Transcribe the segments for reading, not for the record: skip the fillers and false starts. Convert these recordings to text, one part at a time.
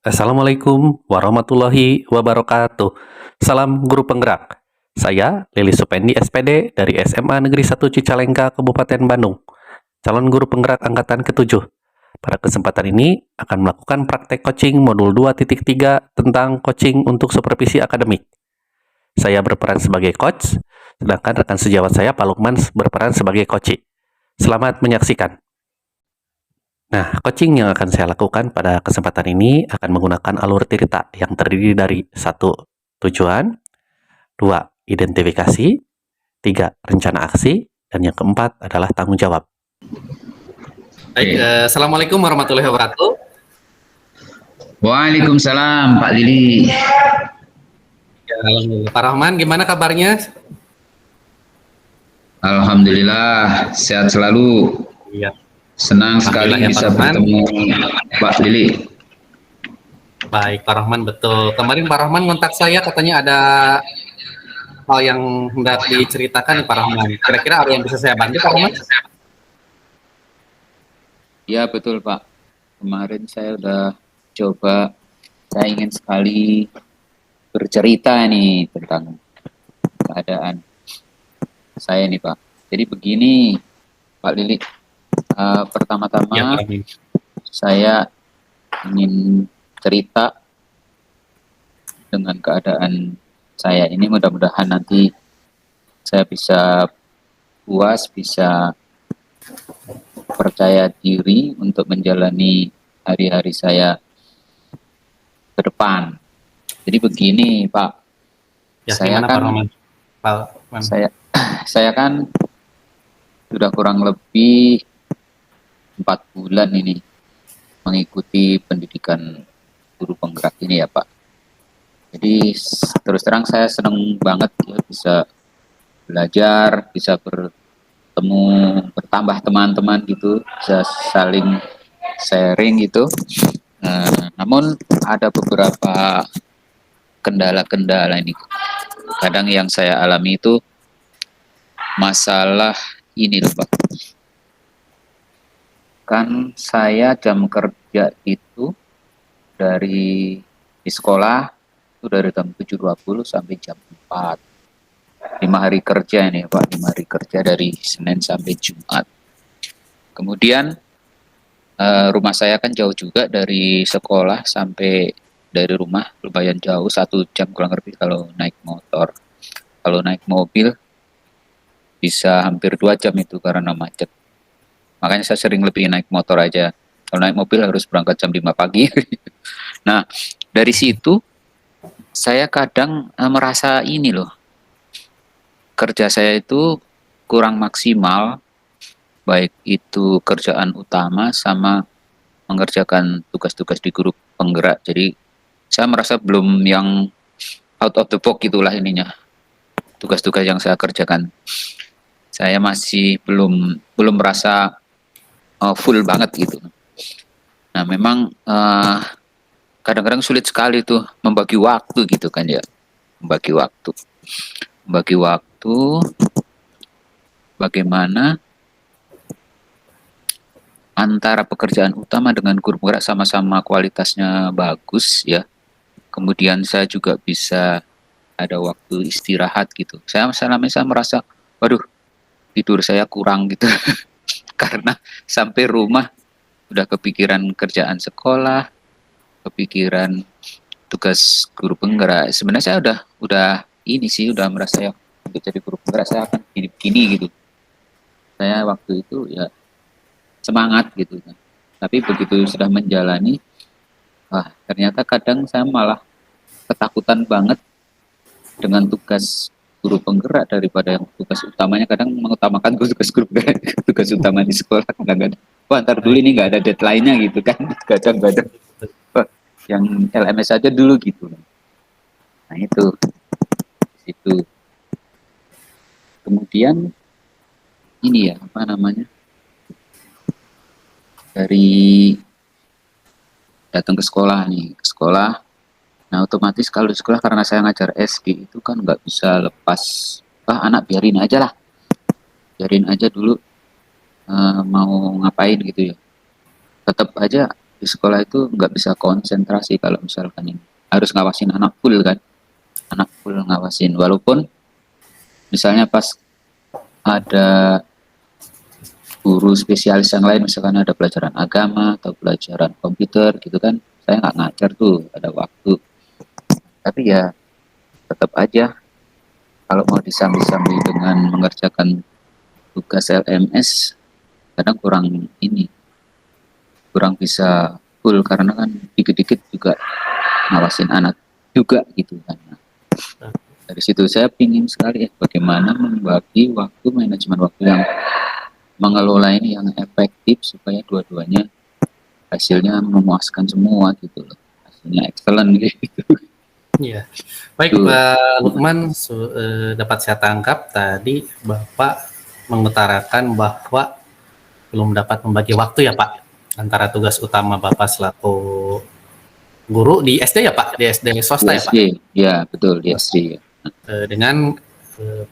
Assalamualaikum warahmatullahi wabarakatuh. Salam guru penggerak. Saya Lili Supendi SPD dari SMA Negeri 1 Cicalengka, Kabupaten Bandung, calon guru penggerak angkatan ke-7. Pada kesempatan ini akan melakukan praktek coaching modul 2.3 tentang coaching untuk supervisi akademik. Saya berperan sebagai coach, sedangkan rekan sejawat saya Pak Lukman berperan sebagai coach. Selamat menyaksikan. Nah, coaching yang akan saya lakukan pada kesempatan ini akan menggunakan alur cerita yang terdiri dari satu, tujuan, dua, identifikasi, tiga, rencana aksi, dan yang keempat adalah tanggung jawab. Baik, Assalamualaikum warahmatullahi wabarakatuh. Waalaikumsalam Pak Lili. Ya, alhamdulillah. Pak Rahman, gimana kabarnya? Alhamdulillah, sehat selalu. Iya. Senang sekali ya, bisa bertemu Pak Lili. Baik, Pak Rahman, betul. Kemarin Pak Rahman kontak saya, katanya ada hal yang hendak diceritakan nih Pak Rahman. Kira-kira ada yang bisa saya bantu Pak Rahman? Ya betul Pak. Kemarin saya udah coba, saya ingin sekali bercerita nih tentang keadaan saya nih Pak. Jadi begini Pak Lili, pertama-tama ya, saya ingin cerita dengan keadaan saya ini, mudah-mudahan nanti saya bisa puas, bisa percaya diri untuk menjalani hari-hari saya ke depan. Jadi begini Pak, ya, saya kan saya kan sudah kurang lebih 4 bulan ini mengikuti pendidikan guru penggerak ini ya Pak. Jadi terus terang saya senang banget ya bisa belajar, bisa bertemu, bertambah teman-teman gitu, bisa saling sharing gitu. Namun ada beberapa kendala-kendala ini. Kadang yang saya alami itu masalah ini loh Pak. Kan saya jam kerja itu di sekolah itu dari jam 7.20 sampai jam 4. 5 hari kerja ini Pak, 5 hari kerja dari Senin sampai Jumat. Kemudian rumah saya kan jauh juga dari sekolah sampai dari rumah, lumayan jauh, 1 jam kurang lebih kalau naik motor. Kalau naik mobil bisa hampir 2 jam itu karena macet. Makanya saya sering lebih naik motor aja. Kalau naik mobil harus berangkat jam 5 pagi. Nah, dari situ saya kadang merasa ini loh, kerja saya itu kurang maksimal, baik itu kerjaan utama sama mengerjakan tugas-tugas di grup penggerak. Jadi saya merasa belum yang out of the box itulah ininya. Tugas-tugas yang saya kerjakan, saya masih belum merasa full banget gitu. Nah memang kadang-kadang sulit sekali tuh membagi waktu gitu kan ya, membagi waktu bagaimana antara pekerjaan utama dengan guru penggerak sama-sama kualitasnya bagus ya, kemudian saya juga bisa ada waktu istirahat gitu. Saya merasa waduh tidur saya kurang gitu karena sampai rumah udah kepikiran kerjaan sekolah, kepikiran tugas guru penggerak. Sebenarnya saya udah ini sih, udah merasa ya untuk jadi guru penggerak saya akan gini gitu. Saya waktu itu ya semangat gitu. Tapi begitu sudah menjalani, ternyata kadang saya malah ketakutan banget dengan tugas guru penggerak daripada yang tugas utamanya. Kadang mengutamakan tugas guru penggerak, tugas utama di sekolah kadang-kadang. Wah, ntar dulu ini nggak ada deadline-nya gitu kan. Kadang-kadang yang LMS aja dulu gitu. Nah itu kemudian ini ya apa namanya, dari datang ke sekolah. Nah otomatis kalau di sekolah karena saya ngajar SD itu kan nggak bisa lepas, anak biarin aja dulu mau ngapain gitu ya, tetap aja di sekolah itu nggak bisa konsentrasi kalau misalkan ini harus ngawasin anak full kan, anak full ngawasin, walaupun misalnya pas ada guru spesialis yang lain, misalkan ada pelajaran agama atau pelajaran komputer gitu kan, saya nggak ngajar tuh, ada waktu. Tapi ya tetap aja kalau mau disambi-sambi dengan mengerjakan tugas LMS, kadang kurang bisa full karena kan dikit-dikit juga ngawasin anak juga gitu kan. Nah, dari situ saya pingin sekali ya bagaimana membagi waktu, manajemen waktu yang mengelola ini yang efektif supaya dua-duanya hasilnya memuaskan semua gitu loh, hasilnya excellent gitu. Iya. Baik, Tuh. Pak Lukman, dapat saya tangkap tadi Bapak mengutarakan bahwa belum dapat membagi waktu ya Pak antara tugas utama Bapak selaku guru di SD ya Pak, di SD Di swasta ya Pak, SD, ya betul di SD ya. dengan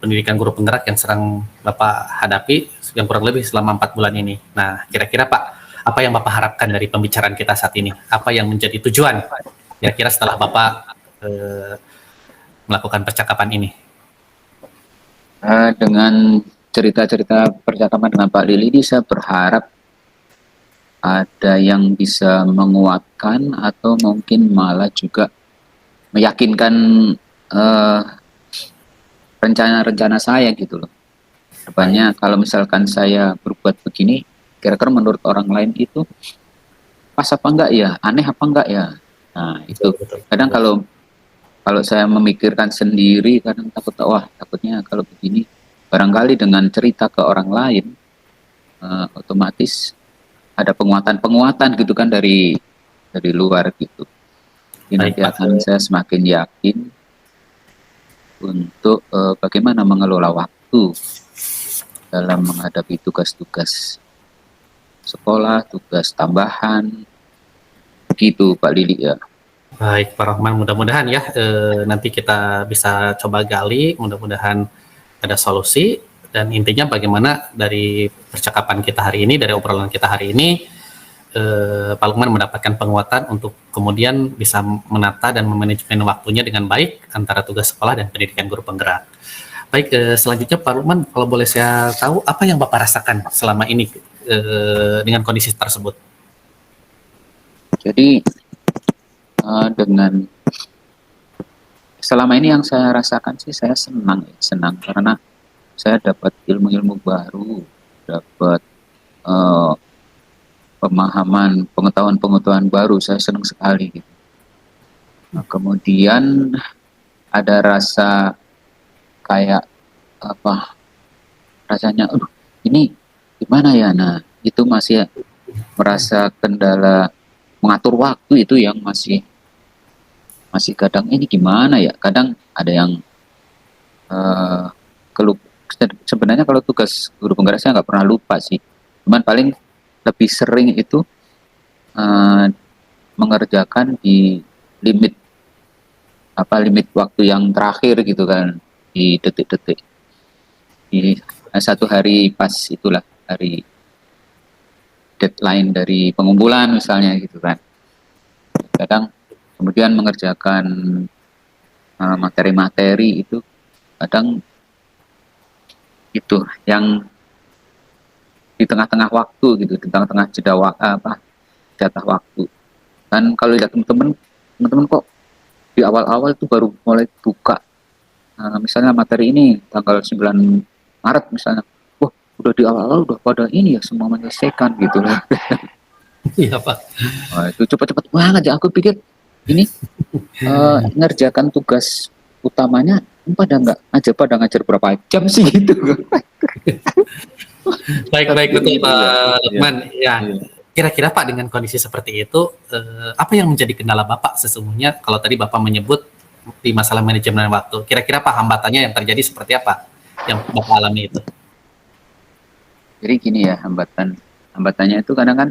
pendidikan guru penggerak yang sedang Bapak hadapi yang kurang lebih selama 4 bulan ini. Nah, kira-kira Pak, apa yang Bapak harapkan dari pembicaraan kita saat ini? Apa yang menjadi tujuan kira-kira setelah Bapak melakukan percakapan ini? Dengan cerita-cerita percakapan dengan Pak Lili ini, saya berharap ada yang bisa menguatkan atau mungkin malah juga meyakinkan eh, rencana-rencana saya gitu loh. Depannya kalau misalkan saya berbuat begini, kira-kira menurut orang lain itu pas apa enggak ya, aneh apa enggak ya. Nah itu Betul. kadang kalau saya memikirkan sendiri, kadang takutnya kalau begini, barangkali dengan cerita ke orang lain, otomatis ada penguatan-penguatan gitu kan dari luar gitu. Jadi Baik nanti Pak. akan saya semakin yakin untuk bagaimana mengelola waktu dalam menghadapi tugas-tugas sekolah, tugas tambahan, begitu Pak Lili ya. Baik Pak Rahman, mudah-mudahan ya nanti kita bisa coba gali, mudah-mudahan ada solusi, dan intinya bagaimana dari percakapan kita hari ini, dari obrolan kita hari ini, Pak Lukman mendapatkan penguatan untuk kemudian bisa menata dan memanajemen waktunya dengan baik antara tugas sekolah dan pendidikan guru penggerak. Baik, selanjutnya Pak Lukman, kalau boleh saya tahu apa yang Bapak rasakan selama ini dengan kondisi tersebut? Jadi dengan selama ini yang saya rasakan sih saya senang karena saya dapat ilmu-ilmu baru, dapat pemahaman, pengetahuan-pengetahuan baru, saya senang sekali gitu. Nah, kemudian ada rasa kayak apa, rasanya ini gimana ya, nah itu masih merasa kendala mengatur waktu, itu yang masih kadang ini gimana ya, kadang ada yang kelup. Sebenarnya kalau tugas guru penggerak saya nggak pernah lupa sih, cuman paling lebih sering itu mengerjakan di limit waktu yang terakhir gitu kan, di detik-detik, di satu hari pas itulah hari deadline dari pengumpulan misalnya gitu kan. Kadang kemudian mengerjakan materi-materi itu kadang itu yang di tengah-tengah waktu gitu, di tengah-tengah jatah waktu. Dan kalau lihat teman-teman kok di awal-awal itu baru mulai buka, misalnya materi ini tanggal 9 Maret misalnya, wah udah di awal-awal udah pada ini ya semua menyelesaikan gitu lah. Iya Pak. Wah, itu cepat-cepat banget ya, aku pikir ini ngerjakan tugas utamanya pada ngajar berapa jam sih gitu. Baik betul Gitu, Pak ya. Lukman. Ya, kira-kira Pak dengan kondisi seperti itu, apa yang menjadi kendala Bapak sesungguhnya? Kalau tadi Bapak menyebut di masalah manajemen waktu, kira-kira Pak hambatannya yang terjadi seperti apa yang Bapak alami itu? Jadi gini ya, hambatannya itu kadang kan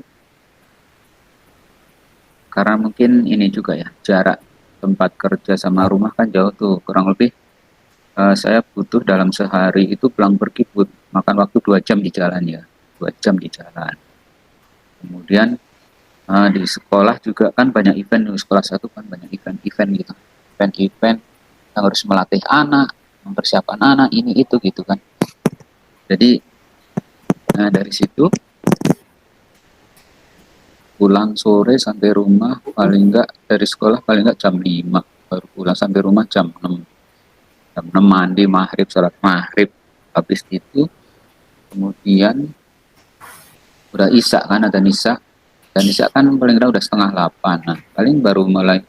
karena mungkin ini juga ya, jarak tempat kerja sama rumah kan jauh tuh, kurang lebih saya butuh dalam sehari itu pulang pergi makan waktu 2 jam di jalan ya, 2 jam di jalan. Kemudian Di sekolah juga kan banyak event, di sekolah satu kan banyak event-event gitu, event-event yang harus melatih anak, mempersiapkan anak ini itu gitu kan. Jadi dari situ pulang sore sampai rumah paling enggak, dari sekolah paling enggak jam 5, baru pulang sampai rumah jam 6 mandi maghrib, sholat maghrib, habis itu kemudian udah isya kan, ada isya, dan isya kan paling enggak udah setengah 8. Nah paling baru mulai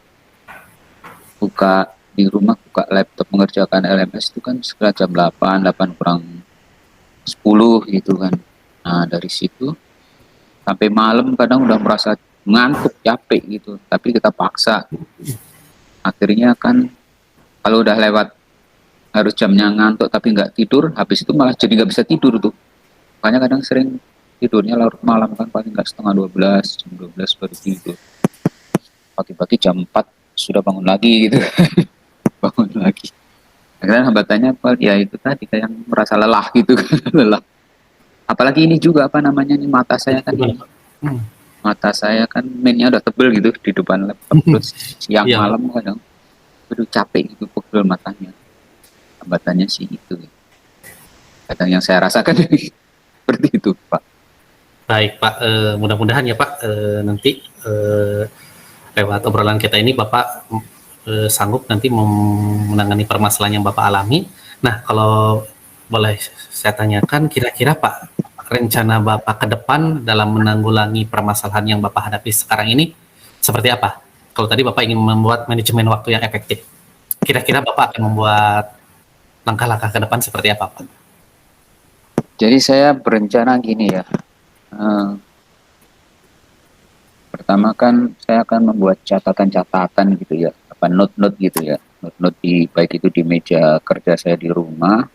buka di rumah, buka laptop mengerjakan LMS itu kan sekitar jam 8, 8 kurang 10 gitu kan. Nah dari situ sampai malam kadang udah merasa ngantuk, capek gitu, tapi kita paksa. Akhirnya kan kalau udah lewat harus jamnya ngantuk tapi nggak tidur, habis itu malah jadi nggak bisa tidur tuh. Makanya kadang sering tidurnya larut malam kan, paling nggak setengah 12, jam 12 baru tidur. Pagi-pagi jam 4 sudah bangun lagi gitu. Bangun lagi. Akhirnya hambatannya apa? Ya itu tadi kayak merasa lelah gitu kan. Lelah. Apalagi ini juga apa namanya nih, mata saya kan Gimana, ini. Pak? Hmm. Mata saya kan mainnya udah tebel gitu di depan laptop, terus siang Iya, malam kadang aduh capek gitu, pegel matanya. Hambatannya sih itu. Kadang yang saya rasakan seperti itu, Pak. baik Pak. Mudah-mudahan ya Pak, nanti lewat obrolan kita ini Bapak sanggup nanti menangani permasalahan yang Bapak alami. Nah, kalau boleh saya tanyakan, kira-kira Pak, rencana Bapak ke depan dalam menanggulangi permasalahan yang Bapak hadapi sekarang ini seperti apa? Kalau tadi Bapak ingin membuat manajemen waktu yang efektif, kira-kira Bapak akan membuat langkah-langkah ke depan seperti apa, Pak? Jadi saya berencana gini ya. Eh, Pertama kan saya akan membuat catatan-catatan gitu ya, apa note-note gitu ya, note-note di baik itu di meja kerja saya di rumah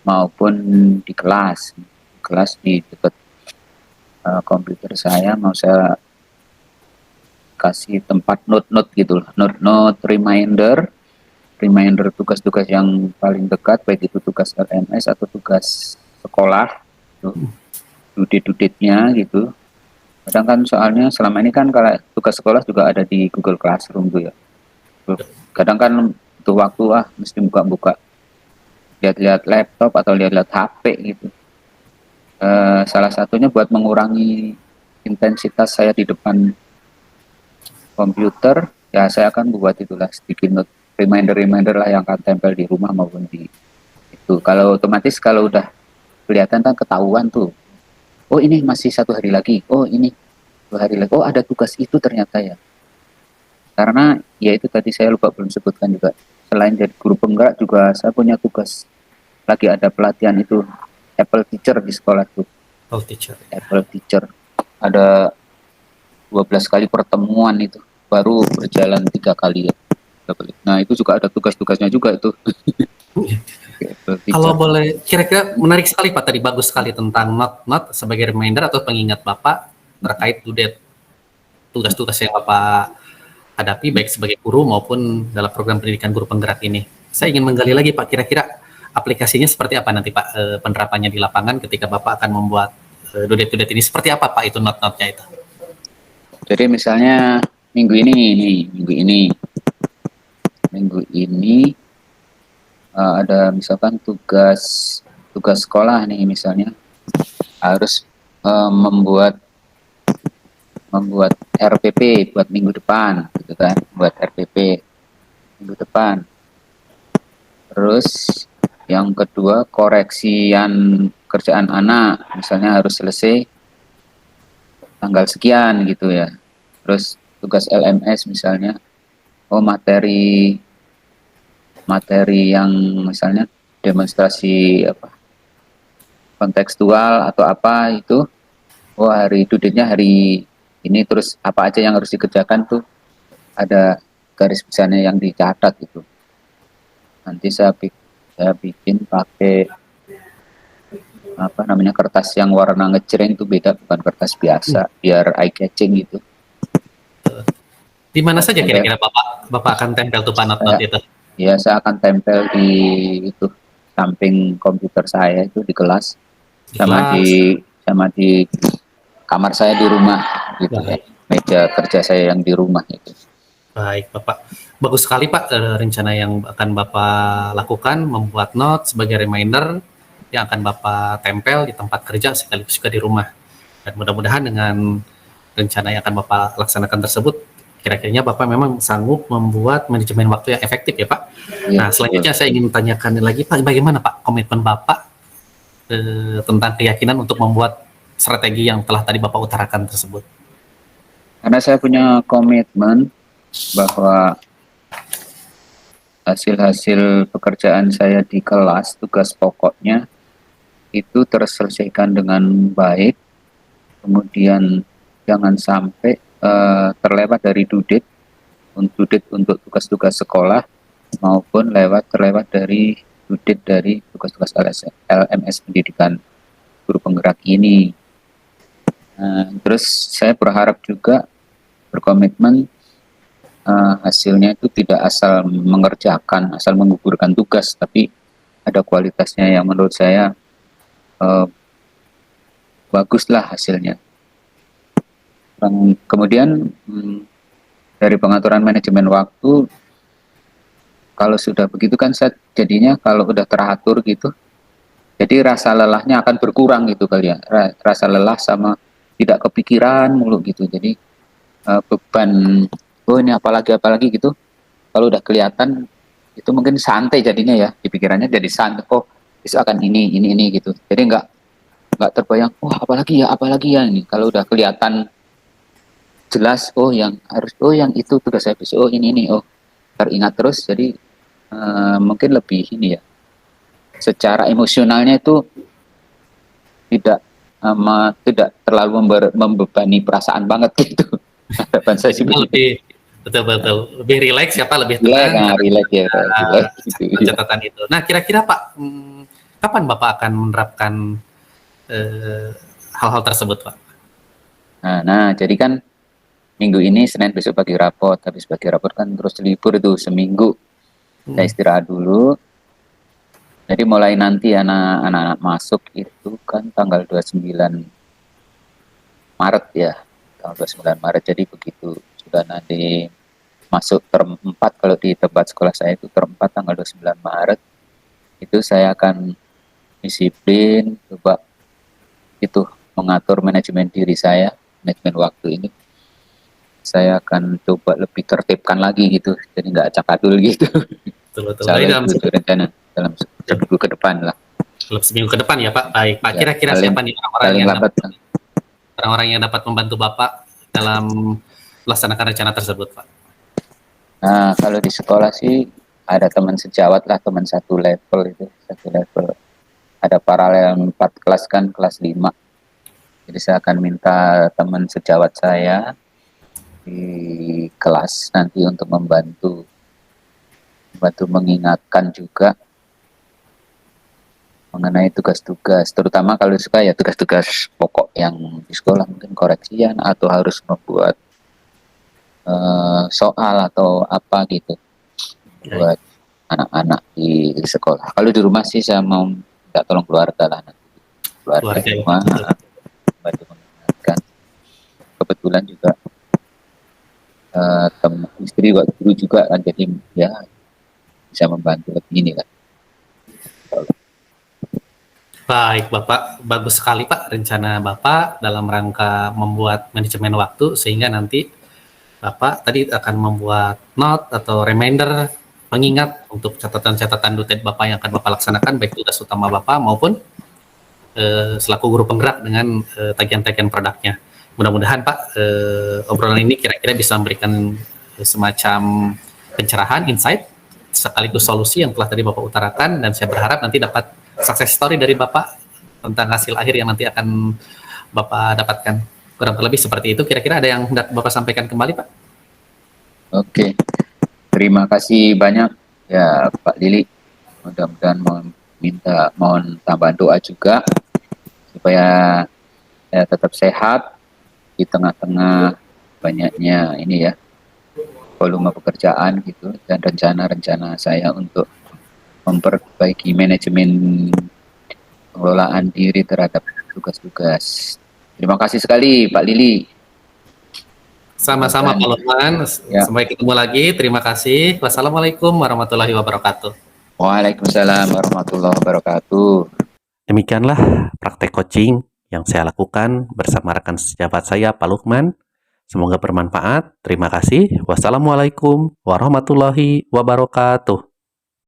maupun di kelas. Kelas di dekat komputer saya mau saya kasih tempat note-note gitu loh, note-note reminder, reminder tugas-tugas yang paling dekat, baik itu tugas LMS atau tugas sekolah, due-date-nya gitu. Kadang kan soalnya selama ini kan kalau tugas sekolah juga ada di Google Classroom tuh ya. Kadang kan butuh waktu mesti buka-buka, lihat-lihat laptop atau lihat-lihat HP gitu. Salah satunya buat mengurangi intensitas saya di depan komputer, ya saya akan buat itulah sedikit note, reminder-reminder lah yang akan tempel di rumah maupun di itu. Kalau otomatis kalau udah kelihatan kan ketahuan tuh. Oh ini masih 1 hari lagi. Oh ini 2 hari lagi. Oh ada tugas itu ternyata ya. Karena ya itu tadi saya lupa belum sebutkan juga. Selain jadi guru penggerak juga saya punya tugas, lagi ada pelatihan itu Apple Teacher di sekolah tuh. Oh, teacher. Apple Teacher. Ada 12 kali pertemuan itu. Baru berjalan 3 kali ya. Nah itu juga ada tugas-tugasnya juga itu. Apple Kalau Teacher. boleh, kira-kira menarik sekali Pak, tadi bagus sekali tentang not sebagai reminder atau pengingat Bapak terkait due date tugas-tugas yang Bapak hadapi baik sebagai guru maupun dalam program pendidikan guru penggerak ini. Saya ingin menggali lagi Pak, kira-kira aplikasinya seperti apa nanti Pak, penerapannya di lapangan ketika Bapak akan membuat due date ini, seperti apa Pak itu not-notnya itu? Jadi misalnya minggu ini ada misalkan tugas sekolah nih, misalnya harus membuat RPP buat minggu depan gitu kan, buat RPP minggu depan. Terus yang kedua koreksian kerjaan anak, misalnya harus selesai tanggal sekian gitu ya. Terus tugas LMS misalnya, materi yang misalnya demonstrasi apa kontekstual atau apa itu, hari due date-nya hari ini, terus apa aja yang harus dikerjakan tuh ada garis besarnya yang dicatat gitu. Nanti saya bikin pakai apa namanya, kertas yang warna ngejreng itu beda, bukan kertas biasa, biar eye catching gitu. Di mana saja Tempel. kira-kira Bapak akan tempel tuh Pak not-not itu? Ya saya akan tempel di itu samping komputer saya itu di kelas, Di sama kelas? di kamar saya di rumah gitu ya. meja kerja saya yang di rumah itu. Baik, Bapak. Bagus sekali, Pak, rencana yang akan Bapak lakukan, membuat note sebagai reminder yang akan Bapak tempel di tempat kerja sekaligus juga di rumah. Dan mudah-mudahan dengan rencana yang akan Bapak laksanakan tersebut, kira-kiranya Bapak memang sanggup membuat manajemen waktu yang efektif ya, Pak. Iya, Nah, selanjutnya saya ingin tanyakan lagi, Pak, bagaimana Pak komitmen Bapak tentang keyakinan untuk membuat strategi yang telah tadi Bapak utarakan tersebut? karena saya punya komitmen bahwa hasil-hasil pekerjaan saya di kelas, tugas pokoknya itu terselesaikan dengan baik, kemudian jangan sampai terlewat dari due date untuk tugas-tugas sekolah maupun terlewat dari due date dari tugas-tugas LMS pendidikan guru penggerak ini. Terus saya berharap juga berkomitmen hasilnya itu tidak asal mengerjakan, asal menggugurkan tugas, tapi ada kualitasnya yang menurut saya baguslah hasilnya. Kemudian dari pengaturan manajemen waktu, kalau sudah begitu kan saya jadinya kalau udah teratur gitu, jadi rasa lelahnya akan berkurang gitu kali ya, rasa lelah sama tidak kepikiran mulu gitu. Jadi beban, oh ini apalagi gitu, kalau udah kelihatan itu mungkin santai jadinya ya, di pikirannya jadi santai, oh besok akan ini gitu. Jadi nggak terbayang, oh apalagi ya ini. Kalau udah kelihatan jelas, oh yang itu tugas saya besok, oh ini, oh teringat terus. Jadi mungkin lebih ini ya, secara emosionalnya itu tidak terlalu membebani perasaan banget gitu. Harapan saya sih begitu. Lebih betul lebih rileks ya Pak, lebih tenang Relax ya, relax gitu. catatan itu. Nah, kira-kira Pak, kapan Bapak akan menerapkan hal-hal tersebut Pak? Nah, jadi kan minggu ini Senin besok bagi rapot, habis bagi rapot kan terus libur itu seminggu. Saya istirahat dulu. Jadi mulai nanti anak-anak masuk itu kan tanggal 29 Maret ya. Tanggal 29 Maret. Jadi begitu sudah nanti masuk term 4, kalau di tempat sekolah saya itu term 4 tanggal 29 Maret, itu saya akan disiplin, coba itu mengatur manajemen diri saya, manajemen waktu ini. Saya akan coba lebih tertibkan lagi gitu, jadi nggak acak-adul gitu. Betul. Dalam rencana dalam seminggu ke depan lah. Dalam seminggu ke depan ya Pak. Baik Pak, Ya, kira-kira siapa nih orang-orang yang dapat membantu Bapak dalam melaksanakan rencana tersebut Pak? Nah, kalau di sekolah sih ada teman sejawat lah, teman satu level. Ada paralel 4 kelas kan, kelas 5. Jadi saya akan minta teman sejawat saya di kelas nanti untuk membantu mengingatkan juga mengenai tugas-tugas, terutama kalau suka ya tugas-tugas pokok yang di sekolah, mungkin koreksian atau harus membuat soal atau apa gitu buat anak-anak di sekolah. Kalau di rumah sih saya mau minta tolong keluarga lah, nanti keluarga rumah bantu mengingatkan. Kebetulan juga istri guru juga kan, jadi ya bisa membantu lebih ini kan. Baik Bapak, bagus sekali Pak rencana Bapak dalam rangka membuat manajemen waktu, sehingga nanti Bapak tadi akan membuat note atau reminder pengingat untuk catatan-catatan due date Bapak yang akan Bapak laksanakan, baik tugas utama Bapak maupun selaku guru penggerak dengan tagihan-tagihan produknya. Mudah-mudahan Pak, obrolan ini kira-kira bisa memberikan semacam pencerahan, insight, sekaligus solusi yang telah tadi Bapak utarakan, dan saya berharap nanti dapat success story dari Bapak tentang hasil akhir yang nanti akan Bapak dapatkan. Kurang lebih seperti itu. Kira-kira ada yang hendak Bapak sampaikan kembali Pak? Oke, terima kasih banyak ya Pak Lili. Mudah-mudahan mohon tambahan doa juga supaya saya tetap sehat di tengah-tengah banyaknya ini ya volume pekerjaan gitu, dan rencana-rencana saya untuk memperbaiki manajemen pengelolaan diri terhadap tugas-tugas. Terima kasih sekali Pak Lili. Sama-sama Semoga Pak nih. Lukman. Ya. Sampai ketemu lagi. Terima kasih. Wassalamualaikum warahmatullahi wabarakatuh. Waalaikumsalam warahmatullahi wabarakatuh. Demikianlah praktek coaching yang saya lakukan bersama rekan sejabat saya Pak Lukman. Semoga bermanfaat. Terima kasih. Wassalamualaikum warahmatullahi wabarakatuh.